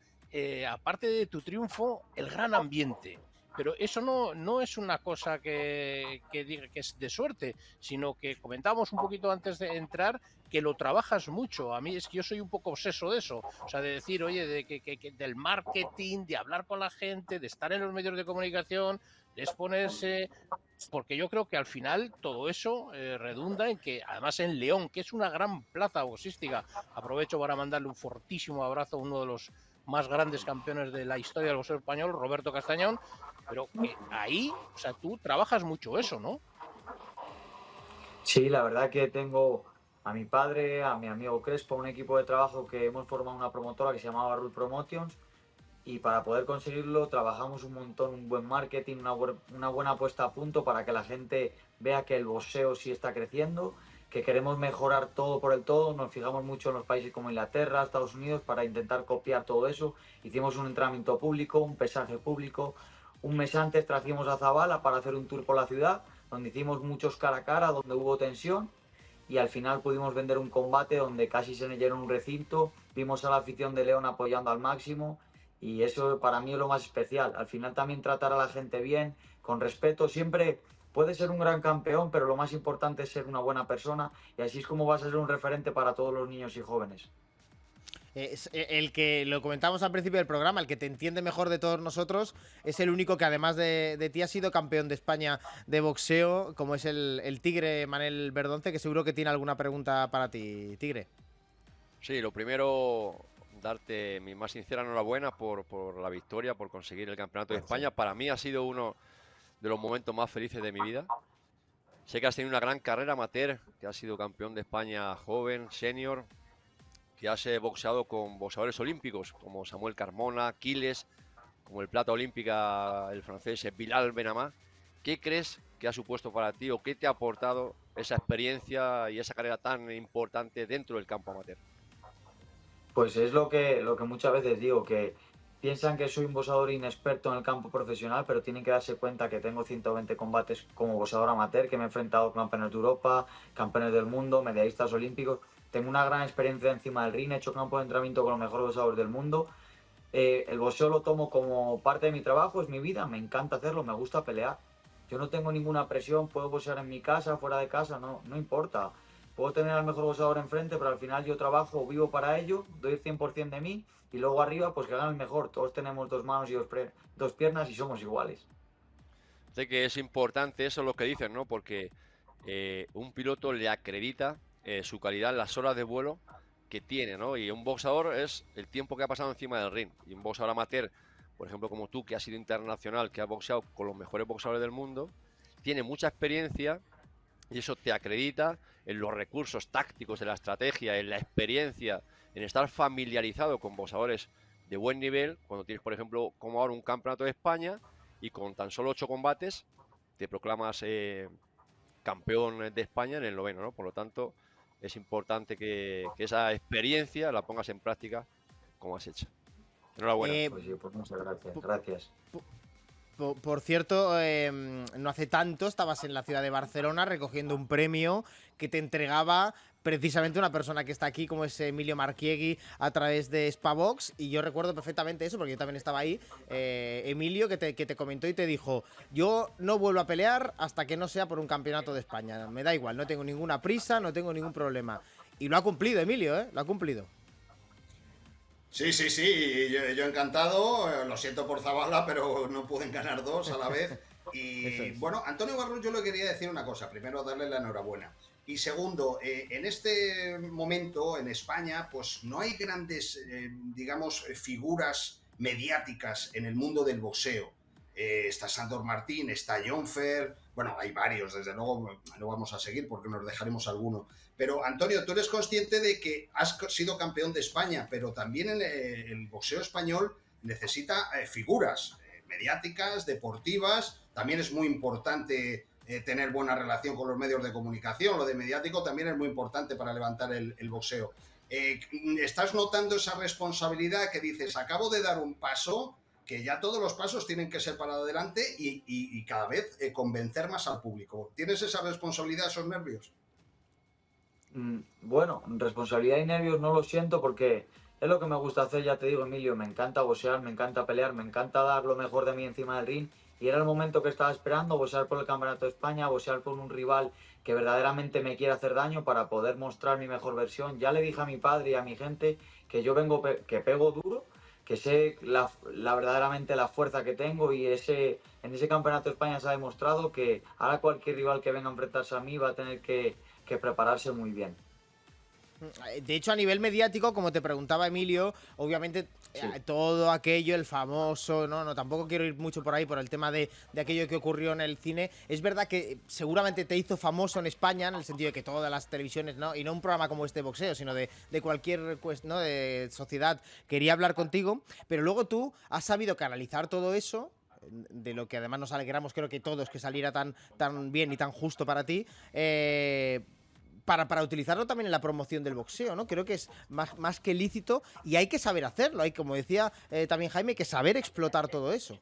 aparte de tu triunfo, el gran ambiente. Pero eso no es una cosa que diga que es de suerte, sino que comentábamos un poquito antes de entrar que lo trabajas mucho. A mí es que yo soy un poco obseso de eso. O sea, de decir, oye, del marketing, de hablar con la gente, de estar en los medios de comunicación, de exponerse, porque yo creo que al final todo eso redunda en que, además en León, que es una gran plaza boxística, aprovecho para mandarle un fortísimo abrazo a uno de los más grandes campeones de la historia del boxeo español, Roberto Castañón, pero que ahí, o sea, tú trabajas mucho eso, ¿no? Sí, la verdad que tengo a mi padre, a mi amigo Crespo, un equipo de trabajo que hemos formado una promotora que se llama Barrul Promotions y para poder conseguirlo trabajamos un montón, un buen marketing, una buena puesta a punto para que la gente vea que el boxeo sí está creciendo, que queremos mejorar todo por el todo, nos fijamos mucho en los países como Inglaterra, Estados Unidos para intentar copiar todo eso. Hicimos un entrenamiento público, un pesaje público, un mes antes trajimos a Zabala para hacer un tour por la ciudad, donde hicimos muchos cara a cara, donde hubo tensión y al final pudimos vender un combate donde casi se llenó un recinto, vimos a la afición de León apoyando al máximo y eso para mí es lo más especial. Al final también tratar a la gente bien, con respeto, siempre puedes ser un gran campeón, pero lo más importante es ser una buena persona y así es como vas a ser un referente para todos los niños y jóvenes. El que lo comentamos al principio del programa, el que te entiende mejor de todos nosotros, es el único que además de ti ha sido campeón de España de boxeo, como es el Tigre Manel Verdonce, que seguro que tiene alguna pregunta para ti, Tigre. Sí, lo primero, darte mi más sincera enhorabuena por la victoria, por conseguir el campeonato de España. Para mí ha sido uno de los momentos más felices de mi vida. Sé que has tenido una gran carrera amateur, que has sido campeón de España joven, senior, que has boxeado con boxeadores olímpicos como Samuel Carmona, Quiles, como el plata olímpica, el francés Bilal Benamá. ¿Qué crees que ha supuesto para ti o qué te ha aportado esa experiencia y esa carrera tan importante dentro del campo amateur? Pues es lo que muchas veces digo, que piensan que soy un boxeador inexperto en el campo profesional, pero tienen que darse cuenta que tengo 120 combates como boxeador amateur, que me he enfrentado con campeones de Europa, campeones del mundo, medallistas olímpicos. tengo una gran experiencia encima del ring, he hecho campo de entrenamiento con los mejores boxeadores del mundo. El boxeo lo tomo como parte de mi trabajo, es mi vida, me encanta hacerlo, me gusta pelear. Yo no tengo ninguna presión, puedo boxear en mi casa, fuera de casa, no importa. Puedo tener al mejor boxeador enfrente, pero al final yo trabajo, vivo para ello, doy el 100% de mí y luego arriba pues que hagan el mejor. Todos tenemos dos manos y dos piernas y somos iguales. Sé que es importante eso lo que dicen, ¿no? Porque un piloto le acredita su calidad en las horas de vuelo que tiene, ¿no? Y un boxeador es el tiempo que ha pasado encima del ring. Y un boxeador amateur, por ejemplo, como tú, que has sido internacional, que has boxeado con los mejores boxeadores del mundo, tiene mucha experiencia y eso te acredita en los recursos tácticos de la estrategia, en la experiencia, en estar familiarizado con boxeadores de buen nivel, cuando tienes, por ejemplo, como ahora un campeonato de España y con tan solo 8 combates te proclamas campeón de España en el 9º, ¿no? Por lo tanto, es importante que esa experiencia la pongas en práctica como has hecho. Enhorabuena. Pues sí, pues muchas gracias. Gracias. Por cierto, no hace tanto estabas en la ciudad de Barcelona recogiendo un premio que te entregaba precisamente una persona que está aquí, como es Emilio Marchiegui, a través de Spavox. Y yo recuerdo perfectamente eso, porque yo también estaba ahí. Emilio, que te comentó y te dijo: yo no vuelvo a pelear hasta que no sea por un campeonato de España. Me da igual, no tengo ninguna prisa, no tengo ningún problema. Y lo ha cumplido, Emilio, ¿eh? Lo ha cumplido. Sí, yo encantado, lo siento por Zabala, pero no pueden ganar dos a la vez. Y bueno, Antonio Barrul, yo le quería decir una cosa, primero darle la enhorabuena. Y segundo, en este momento en España, pues no hay grandes, digamos, figuras mediáticas en el mundo del boxeo. Está Sandor Martín, está Jon Fer, bueno, hay varios, desde luego no vamos a seguir porque nos dejaremos alguno. Pero Antonio, tú eres consciente de que has sido campeón de España, pero también el boxeo español necesita figuras mediáticas, deportivas. También es muy importante tener buena relación con los medios de comunicación. Lo de mediático también es muy importante para levantar el boxeo. ¿Estás notando esa responsabilidad que dices, acabo de dar un paso, que ya todos los pasos tienen que ser para adelante y cada vez convencer más al público? ¿Tienes esa responsabilidad, esos nervios? Bueno, responsabilidad y nervios no lo siento porque es lo que me gusta hacer, ya te digo, Emilio, me encanta boxear, me encanta pelear, me encanta dar lo mejor de mí encima del ring y era el momento que estaba esperando, boxear por el Campeonato de España, boxear con un rival que verdaderamente me quiere hacer daño para poder mostrar mi mejor versión. Ya le dije a mi padre y a mi gente que yo vengo, que pego duro, que sé verdaderamente la fuerza que tengo y en ese Campeonato de España se ha demostrado que ahora cualquier rival que venga a enfrentarse a mí va a tener que prepararse muy bien. De hecho, a nivel mediático, como te preguntaba Emilio, obviamente Sí. todo aquello, el famoso, no, tampoco quiero ir mucho por ahí por el tema de aquello que ocurrió en el cine. Es verdad que seguramente te hizo famoso en España, en el sentido de que todas las televisiones, ¿no? Y no un programa como este boxeo, sino de cualquier ¿no? de sociedad quería hablar contigo, pero luego tú has sabido canalizar todo eso, de lo que además nos alegramos, creo que todos, que saliera tan bien y tan justo para ti, para utilizarlo también en la promoción del boxeo, ¿no? Creo que es más que lícito y hay que saber hacerlo. Hay, como decía también Jaime, hay que saber explotar todo eso.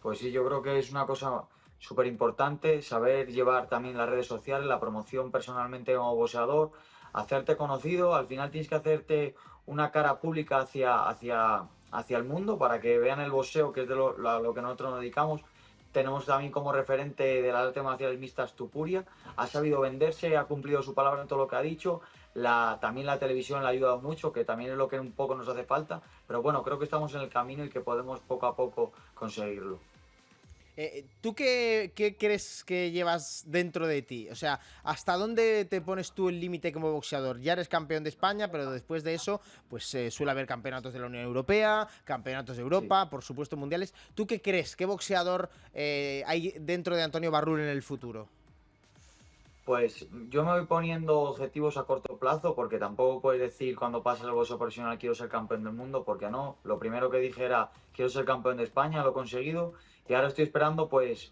Pues sí, yo creo que es una cosa súper importante saber llevar también las redes sociales, la promoción personalmente como boxeador, hacerte conocido. Al final tienes que hacerte una cara pública hacia el mundo para que vean el boxeo, que es de lo que nosotros nos dedicamos. Tenemos también como referente de las artes marciales mixtas Tupuria. Ha sabido venderse, ha cumplido su palabra en todo lo que ha dicho. También la televisión le ha ayudado mucho, que también es lo que un poco nos hace falta. Pero bueno, creo que estamos en el camino y que podemos poco a poco conseguirlo. ¿Tú qué crees que llevas dentro de ti? O sea, ¿hasta dónde te pones tú el límite como boxeador? Ya eres campeón de España, pero después de eso, pues suele haber campeonatos de la Unión Europea, campeonatos de Europa, sí, por supuesto mundiales. ¿Tú qué crees? ¿Qué boxeador hay dentro de Antonio Barrul en el futuro? Pues yo me voy poniendo objetivos a corto plazo porque tampoco puedes decir cuando pases al boxeo profesional quiero ser campeón del mundo, porque no. Lo primero que dije era quiero ser campeón de España, lo he conseguido y ahora estoy esperando pues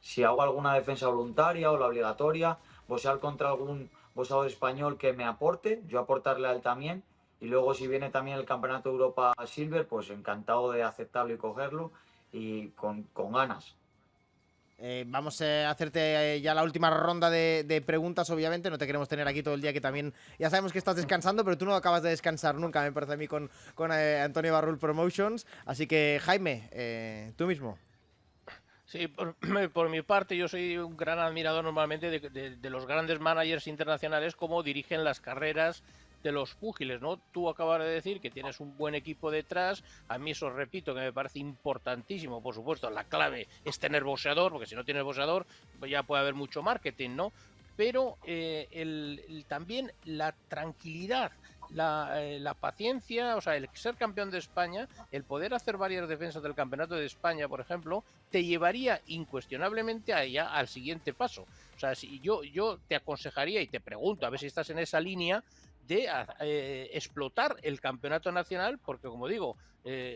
si hago alguna defensa voluntaria o la obligatoria, boxear contra algún boxeador español que me aporte, yo aportarle a él también y luego si viene también el Campeonato de Europa Silver, pues encantado de aceptarlo y cogerlo y con ganas. Vamos a hacerte ya la última ronda de preguntas, obviamente. No te queremos tener aquí todo el día, que también ya sabemos que estás descansando, pero tú no acabas de descansar nunca, me parece a mí, con Antonio Barrul Promotions. Así que, Jaime, tú mismo. Sí, por mi parte, yo soy un gran admirador normalmente de los grandes managers internacionales, cómo dirigen las carreras de los púgiles, ¿no? Tú acabas de decir que tienes un buen equipo detrás. A mí eso, repito, que me parece importantísimo. Por supuesto, la clave es tener boxeador, porque si no tienes boxeador, pues ya puede haber mucho marketing, ¿no? Pero también la tranquilidad, la paciencia, o sea, el ser campeón de España, el poder hacer varias defensas del campeonato de España, por ejemplo, te llevaría incuestionablemente allá al siguiente paso. O sea, si yo te aconsejaría y te pregunto, a ver si estás en esa línea de explotar el campeonato nacional, porque como digo,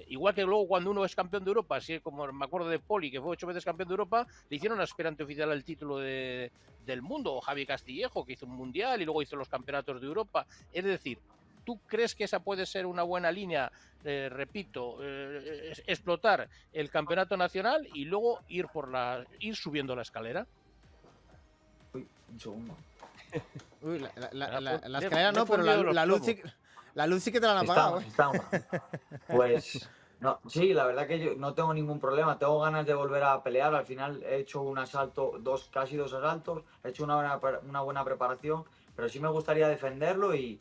igual que luego cuando uno es campeón de Europa, así como me acuerdo de Poli, que fue 8 veces campeón de Europa, le hicieron aspirante oficial al título del mundo, o Javi Castillejo, que hizo un mundial y luego hizo los campeonatos de Europa. Es decir, ¿tú crees que esa puede ser una buena línea? Repito, explotar el campeonato nacional y luego ir subiendo la escalera. Uy, un segundo. Uy, la escalera no, pero la luz sí que te la han apagado. Estamos. Pues no, sí, la verdad que yo no tengo ningún problema. Tengo ganas de volver a pelear. Al final he hecho un asalto, casi dos asaltos. He hecho una buena preparación, pero sí me gustaría defenderlo y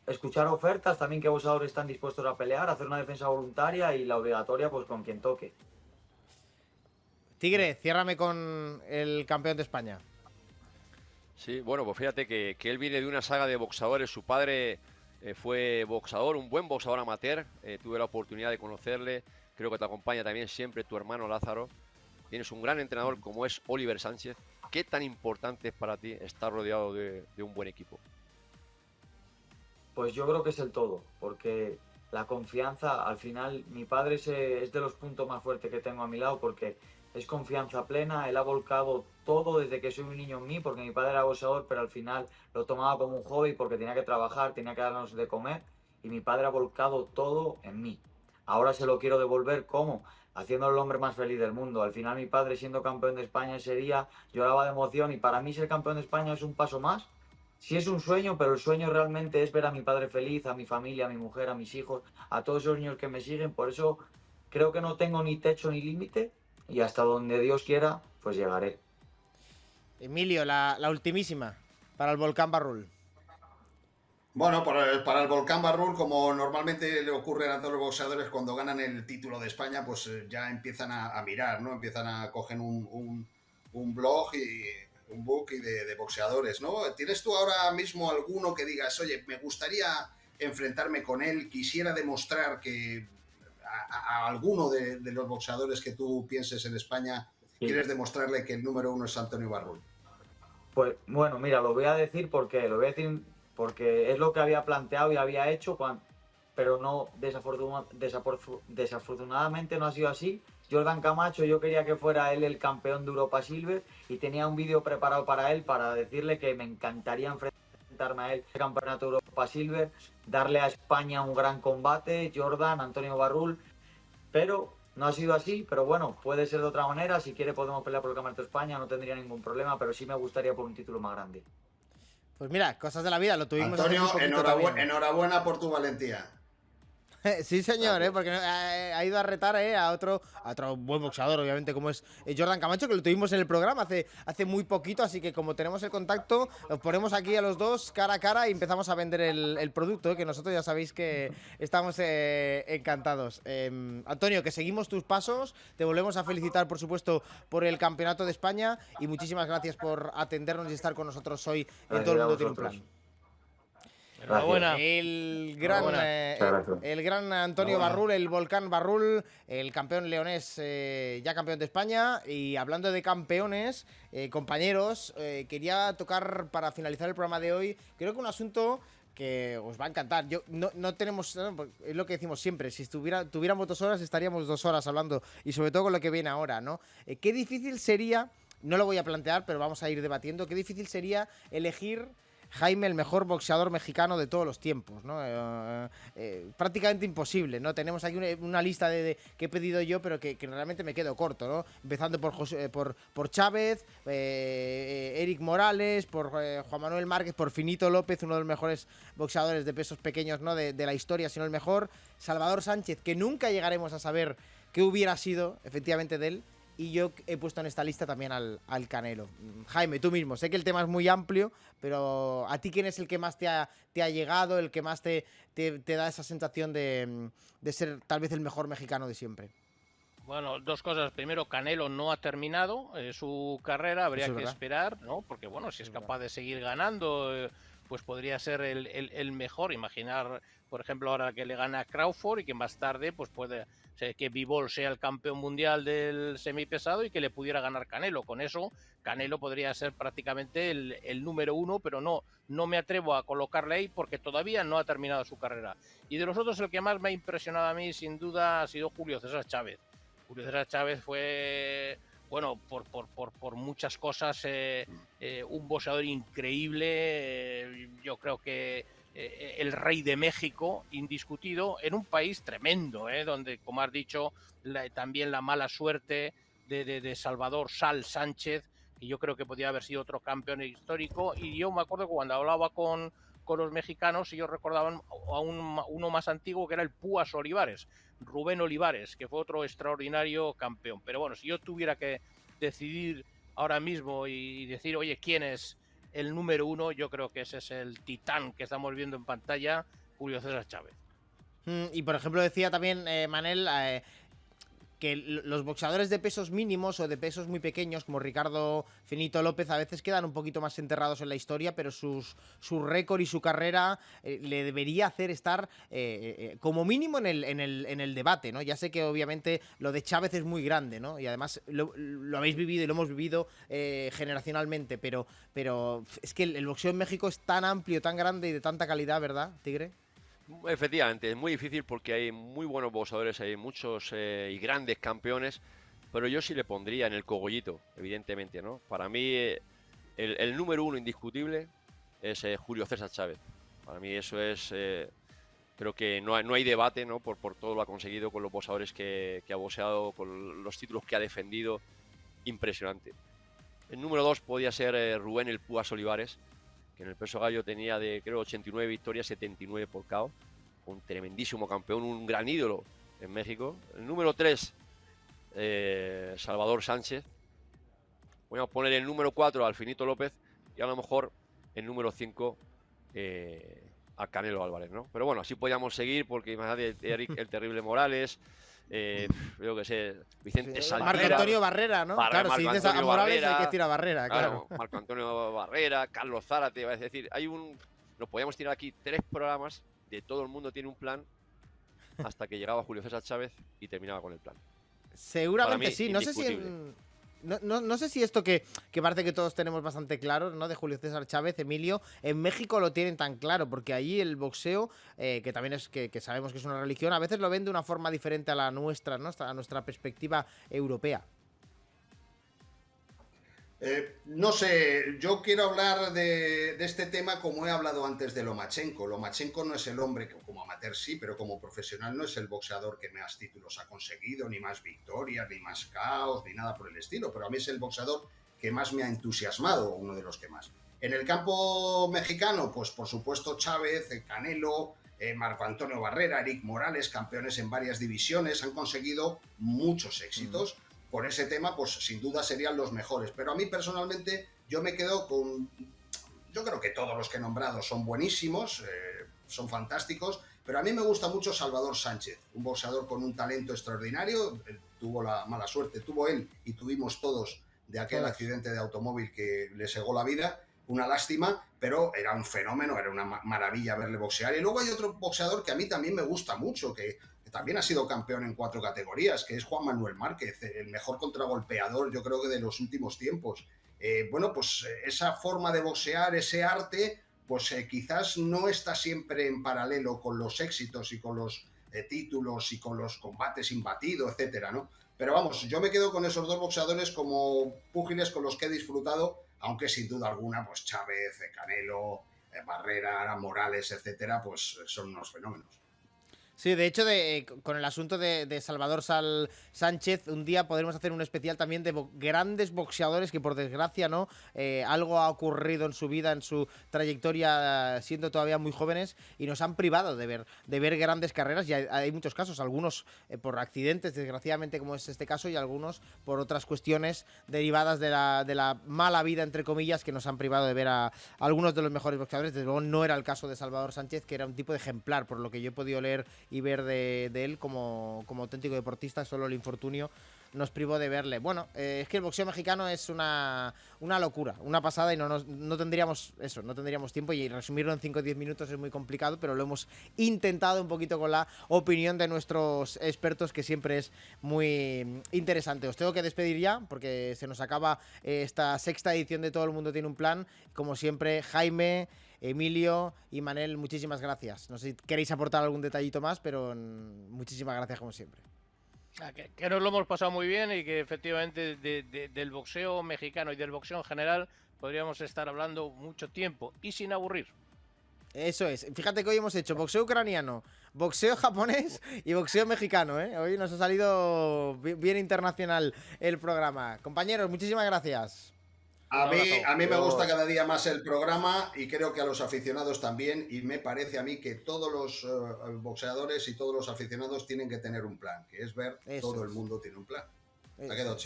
escuchar ofertas también, que boxeadores están dispuestos a pelear, hacer una defensa voluntaria y la obligatoria pues con quien toque. Tigre, ciérrame con el campeón de España. Sí, bueno, pues fíjate que él viene de una saga de boxeadores. Su padre fue boxeador, un buen boxeador amateur. Tuve la oportunidad de conocerle. Creo que te acompaña también siempre tu hermano Lázaro. Tienes un gran entrenador como es Oliver Sánchez. ¿Qué tan importante es para ti estar rodeado de un buen equipo? Pues yo creo que es el todo, porque la confianza, al final, mi padre es de los puntos más fuertes que tengo a mi lado, porque es confianza plena. Él ha volcado todo desde que soy un niño en mí, porque mi padre era boxeador, pero al final lo tomaba como un hobby porque tenía que trabajar, tenía que darnos de comer, y mi padre ha volcado todo en mí. Ahora se lo quiero devolver, ¿cómo? Haciéndolo el hombre más feliz del mundo. Al final mi padre, siendo campeón de España ese día, lloraba de emoción, y para mí ser campeón de España es un paso más. Sí, es un sueño, pero el sueño realmente es ver a mi padre feliz, a mi familia, a mi mujer, a mis hijos, a todos esos niños que me siguen. Por eso creo que no tengo ni techo ni límite, y hasta donde Dios quiera, pues llegaré. Emilio, la ultimísima para el Volcán Barrul. Bueno, para el Volcán Barrul, como normalmente le ocurre a todos los boxeadores cuando ganan el título de España, pues ya empiezan a mirar, ¿no? Empiezan a coger un blog y un book y de boxeadores, ¿no? ¿Tienes tú ahora mismo alguno que digas, oye, me gustaría enfrentarme con él, quisiera demostrar que a alguno de los boxeadores que tú pienses en España, sí, quieres demostrarle que el número uno es Antonio Barrul? Pues bueno, mira, lo voy a decir porque es lo que había planteado y había hecho, pero no, desafortunadamente no ha sido así. Jordan Camacho, yo quería que fuera él el campeón de Europa Silver, y tenía un vídeo preparado para él, para decirle que me encantaría enfrentarme a él, el campeonato de Europa Silver, darle a España un gran combate, Jordan, Antonio Barrul, pero no ha sido así. Pero bueno, puede ser de otra manera. Si quiere podemos pelear por el campeonato de España, no tendría ningún problema, pero sí me gustaría por un título más grande. Pues mira, cosas de la vida, lo tuvimos. Antonio, enhorabuena por tu valentía. Sí, señor, porque ha ido a retar a otro buen boxeador, obviamente, como es Jordan Camacho, que lo tuvimos en el programa hace muy poquito. Así que como tenemos el contacto, los ponemos aquí a los dos cara a cara y empezamos a vender el producto, que nosotros ya sabéis que estamos encantados. Antonio, que seguimos tus pasos, te volvemos a felicitar, por supuesto, por el Campeonato de España, y muchísimas gracias por atendernos y estar con nosotros hoy en Todo el Mundo Tiene un Plan. Enhorabuena. El gran Antonio Barrul, el Volcán Barrul, el campeón leonés, ya campeón de España. Y hablando de campeones, compañeros, quería tocar para finalizar el programa de hoy, creo que un asunto que os va a encantar. No tenemos, es lo que decimos siempre, si tuviéramos 2 horas estaríamos 2 horas hablando, y sobre todo con lo que viene ahora, ¿no? Qué difícil sería, no lo voy a plantear, pero vamos a ir debatiendo, qué difícil sería elegir Jaime, el mejor boxeador mexicano de todos los tiempos, ¿no? Prácticamente imposible, ¿no? Tenemos aquí una lista que he pedido yo, pero que realmente me quedo corto, ¿no? Empezando por Chávez, Eric Morales, por Juan Manuel Márquez, por Finito López, uno de los mejores boxeadores de pesos pequeños, ¿no? de la historia, si no el mejor. Salvador Sánchez, que nunca llegaremos a saber qué hubiera sido efectivamente de él. Y yo he puesto en esta lista también al Canelo. Jaime, tú mismo, sé que el tema es muy amplio, pero ¿a ti quién es el que más te ha llegado, el que más te da esa sensación de ser tal vez el mejor mexicano de siempre? Bueno, dos cosas. Primero, Canelo no ha terminado su carrera, habría que esperar, ¿no? Porque, bueno, si es capaz de seguir ganando, pues podría ser el mejor. Imaginar, por ejemplo, ahora que le gana a Crawford y que más tarde pues puede ser que Bivol sea el campeón mundial del semipesado y que le pudiera ganar Canelo. Con eso, Canelo podría ser prácticamente el número uno, pero no me atrevo a colocarle ahí porque todavía no ha terminado su carrera. Y de los otros, el que más me ha impresionado a mí, sin duda, ha sido Julio César Chávez. Julio César Chávez fue, bueno, por muchas cosas, un boxeador increíble. Yo creo que el rey de México, indiscutido, en un país tremendo, donde, como has dicho, también la mala suerte de Salvador Sal Sánchez, que yo creo que podía haber sido otro campeón histórico. Y yo me acuerdo que cuando hablaba con los mexicanos, ellos recordaban a uno más antiguo, que era el Púas Olivares, Rubén Olivares, que fue otro extraordinario campeón. Pero bueno, si yo tuviera que decidir ahora mismo y decir, oye, ¿quién es el número uno? Yo creo que ese es el titán que estamos viendo en pantalla, Julio César Chávez. Y por ejemplo decía también Manel que los boxeadores de pesos mínimos o de pesos muy pequeños, como Ricardo Finito López, a veces quedan un poquito más enterrados en la historia, pero su récord y su carrera le debería hacer estar como mínimo en el debate, ¿no? Ya sé que obviamente lo de Chávez es muy grande, ¿no? Y además lo habéis vivido y lo hemos vivido generacionalmente, pero es que el boxeo en México es tan amplio, tan grande y de tanta calidad, ¿verdad, Tigre? Efectivamente, es muy difícil porque hay muy buenos boxeadores, hay muchos y grandes campeones, pero yo sí le pondría en el cogollito, evidentemente, ¿no? Para mí el número uno indiscutible es Julio César Chávez. Para mí eso es, creo que no hay debate, ¿no? Por todo lo ha conseguido con los boxeadores que ha boxeado, con los títulos que ha defendido, impresionante. El número dos podía ser Rubén el Púas Olivares, que en el peso gallo tenía creo 89 victorias, 79 por KO, un tremendísimo campeón, un gran ídolo en México. El número 3, Salvador Sánchez. Voy a poner el número 4 al Finito López y a lo mejor el número 5 a Canelo Álvarez, ¿no? Pero bueno, así podíamos seguir porque imagínate, Eric el Terrible Morales, yo que sé, Vicente Salvera, Marco Antonio Barrera, ¿no? Claro, si dices a Morales hay que decir a Barrera, claro. Marco Antonio Barrera, Carlos Zárate, es decir, nos podíamos tirar aquí 3 programas de todo el mundo tiene un plan hasta que llegaba Julio César Chávez y terminaba con el plan. Seguramente sí, no sé si no sé si esto que parece que todos tenemos bastante claro, ¿no? De Julio César Chávez, Emilio, en México lo tienen tan claro, porque allí el boxeo, que también es que sabemos que es una religión, a veces lo ven de una forma diferente a la nuestra, ¿no? A nuestra perspectiva europea. No sé, yo quiero hablar de este tema como he hablado antes de Lomachenko. Lomachenko no es el hombre que como amateur sí, pero como profesional no es el boxeador que más títulos ha conseguido, ni más victorias, ni más caos, ni nada por el estilo, pero a mí es el boxeador que más me ha entusiasmado, uno de los que más. En el campo mexicano, pues por supuesto Chávez, Canelo, Marco Antonio Barrera, Eric Morales, campeones en varias divisiones, han conseguido muchos éxitos. Por ese tema, pues sin duda serían los mejores. Pero a mí personalmente, yo me quedo con... Yo creo que todos los que he nombrado son buenísimos, son fantásticos, pero a mí me gusta mucho Salvador Sánchez, un boxeador con un talento extraordinario. Tuvo la mala suerte, tuvo él y tuvimos todos de aquel accidente de automóvil que le cegó la vida. Una lástima, pero era un fenómeno, era una maravilla verle boxear. Y luego hay otro boxeador que a mí también me gusta mucho, que también ha sido campeón en 4 categorías, que es Juan Manuel Márquez, el mejor contragolpeador, yo creo que de los últimos tiempos. Bueno, pues esa forma de boxear, ese arte, pues quizás no está siempre en paralelo con los éxitos y con los títulos y con los combates imbatidos, etcétera, ¿no? Pero vamos, yo me quedo con esos dos boxeadores como púgiles con los que he disfrutado, aunque sin duda alguna, pues Chávez, Canelo, Barrera, Morales, etcétera, pues son unos fenómenos. Sí, de hecho, con el asunto de Salvador Sánchez, un día podremos hacer un especial también de grandes boxeadores que, por desgracia, ¿no? Algo ha ocurrido en su vida, en su trayectoria, siendo todavía muy jóvenes, y nos han privado de ver grandes carreras. Y hay muchos casos, algunos por accidentes, desgraciadamente, como es este caso, y algunos por otras cuestiones derivadas de la mala vida, entre comillas, que nos han privado de ver a algunos de los mejores boxeadores. Desde luego no era el caso de Salvador Sánchez, que era un tipo de ejemplar, por lo que yo he podido leer y ver de él como auténtico deportista. Solo el infortunio nos privó de verle. Bueno, es que el boxeo mexicano es una locura, una pasada, y no tendríamos tiempo, y resumirlo en 5 o 10 minutos es muy complicado, pero lo hemos intentado un poquito con la opinión de nuestros expertos, que siempre es muy interesante. Os tengo que despedir ya, porque se nos acaba esta 6ª edición de Todo el Mundo Tiene un Plan. Como siempre, Jaime, Emilio y Manel, muchísimas gracias. No sé si queréis aportar algún detallito más, pero muchísimas gracias como siempre. Que nos lo hemos pasado muy bien, y que efectivamente del boxeo mexicano y del boxeo en general podríamos estar hablando mucho tiempo y sin aburrir. Eso es. Fíjate que hoy hemos hecho boxeo ucraniano, boxeo japonés y boxeo mexicano, ¿eh? Hoy nos ha salido bien internacional el programa. Compañeros, muchísimas gracias. A mí me gusta cada día más el programa, y creo que a los aficionados también, y me parece a mí que todos los boxeadores y todos los aficionados tienen que tener un plan, que es ver todo el mundo tiene un plan.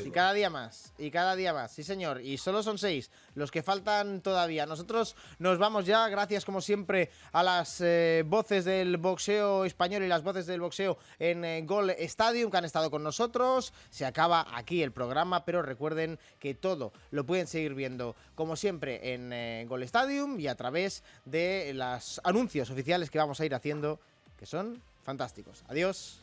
Y cada día más, sí señor, y solo son 6 los que faltan todavía. Nosotros nos vamos ya, gracias como siempre a las voces del boxeo español y las voces del boxeo en Gol Stadium, que han estado con nosotros. Se acaba aquí el programa, pero recuerden que todo lo pueden seguir viendo como siempre en Gol Stadium, y a través de los anuncios oficiales que vamos a ir haciendo, que son fantásticos. Adiós.